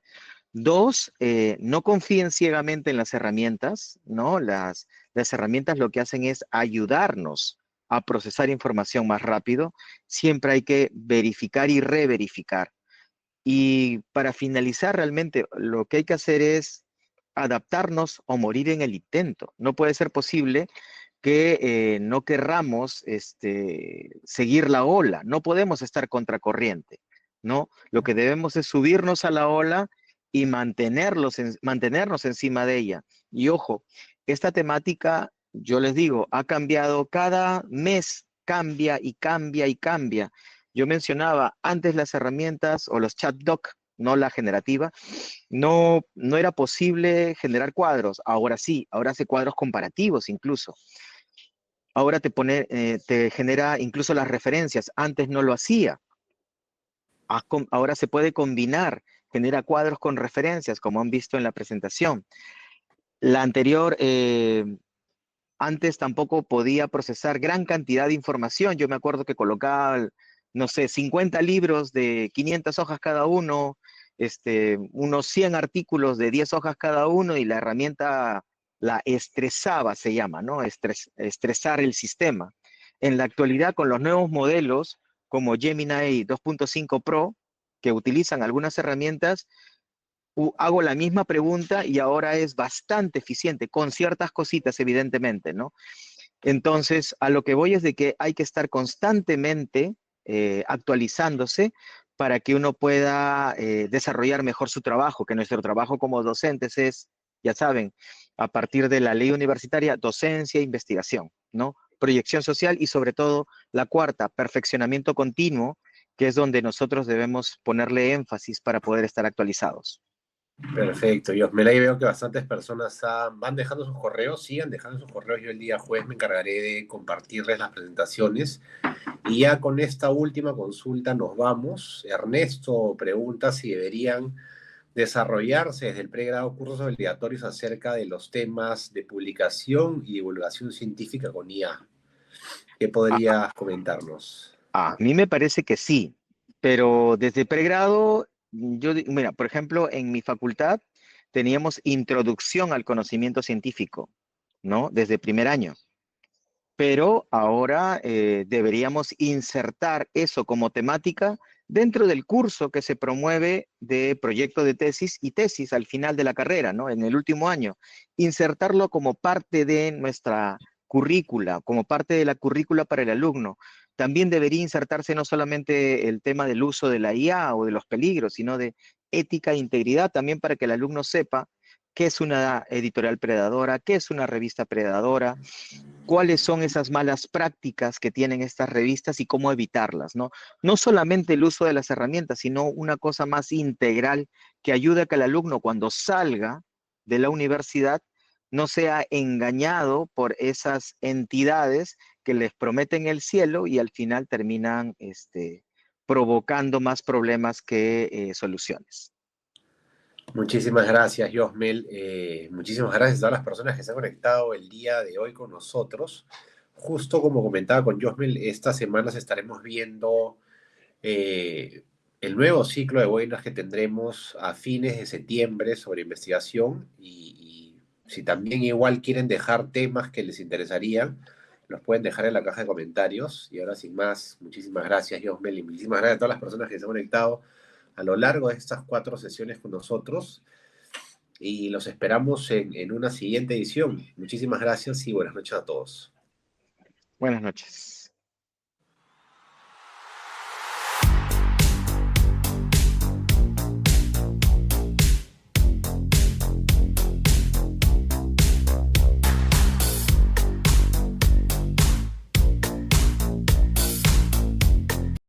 Dos, no confíen ciegamente en las herramientas, ¿no? Las herramientas lo que hacen es ayudarnos a procesar información más rápido. Siempre hay que verificar y reverificar. Y para finalizar, realmente lo que hay que hacer es adaptarnos o morir en el intento. No puede ser posible que no querramos seguir la ola. No podemos estar contracorriente, ¿no? Lo que debemos es subirnos a la ola y mantenernos encima de ella. Y ojo, esta temática, yo les digo, ha cambiado cada mes, cambia y cambia y cambia. Yo mencionaba antes las herramientas o los chat doc, no la generativa, no era posible generar cuadros. Ahora sí, ahora hace cuadros comparativos incluso. Ahora te genera incluso las referencias. Antes no lo hacía. Ahora se puede combinar, genera cuadros con referencias, como han visto en la presentación. La anterior, antes tampoco podía procesar gran cantidad de información. Yo me acuerdo que colocaba, no sé, 50 libros de 500 hojas cada uno, unos 100 artículos de 10 hojas cada uno y la herramienta la estresaba, se llama, ¿no? Estresar el sistema. En la actualidad, con los nuevos modelos como Gemini 2.5 Pro, que utilizan algunas herramientas, hago la misma pregunta y ahora es bastante eficiente, con ciertas cositas, evidentemente, ¿no? Entonces, a lo que voy es de que hay que estar constantemente actualizándose para que uno pueda desarrollar mejor su trabajo, que nuestro trabajo como docentes es, ya saben, a partir de la ley universitaria, docencia e investigación, ¿no? proyección social y sobre todo la cuarta, perfeccionamiento continuo, que es donde nosotros debemos ponerle énfasis para poder estar actualizados. Perfecto, Yosmela, y veo que bastantes personas van dejando sus correos, sigan dejando sus correos. Yo el día jueves me encargaré de compartirles las presentaciones. Y ya con esta última consulta nos vamos. Ernesto pregunta si deberían desarrollarse desde el pregrado cursos obligatorios acerca de los temas de publicación y divulgación científica con IA. ¿Qué A, podrías comentarnos? a mí me parece que sí, pero desde pregrado, mira, por ejemplo, en mi facultad teníamos introducción al conocimiento científico, ¿no? Desde primer año. Pero ahora deberíamos insertar eso como temática dentro del curso que se promueve de proyecto de tesis y tesis al final de la carrera, ¿no? En el último año. Insertarlo como parte de nuestra currícula, como parte de la currícula para el alumno. También debería insertarse no solamente el tema del uso de la IA o de los peligros, sino de ética e integridad también para que el alumno sepa qué es una editorial predadora, qué es una revista predadora, cuáles son esas malas prácticas que tienen estas revistas y cómo evitarlas, ¿no? No solamente el uso de las herramientas, sino una cosa más integral que ayude a que el alumno cuando salga de la universidad no sea engañado por esas entidades que les prometen el cielo y al final terminan provocando más problemas que soluciones. Muchísimas gracias, Yosmel. Muchísimas gracias a todas las personas que se han conectado el día de hoy con nosotros. Justo como comentaba con Yosmel, estas semanas estaremos viendo eh, el nuevo ciclo de webinars que tendremos a fines de septiembre sobre investigación y si también igual quieren dejar temas que les interesarían, los pueden dejar en la caja de comentarios. Y ahora sin más, muchísimas gracias, Yosmel, y muchísimas gracias a todas las personas que se han conectado a lo largo de estas 4 sesiones con nosotros y los esperamos en una siguiente edición. Muchísimas gracias y buenas noches a todos. Buenas noches.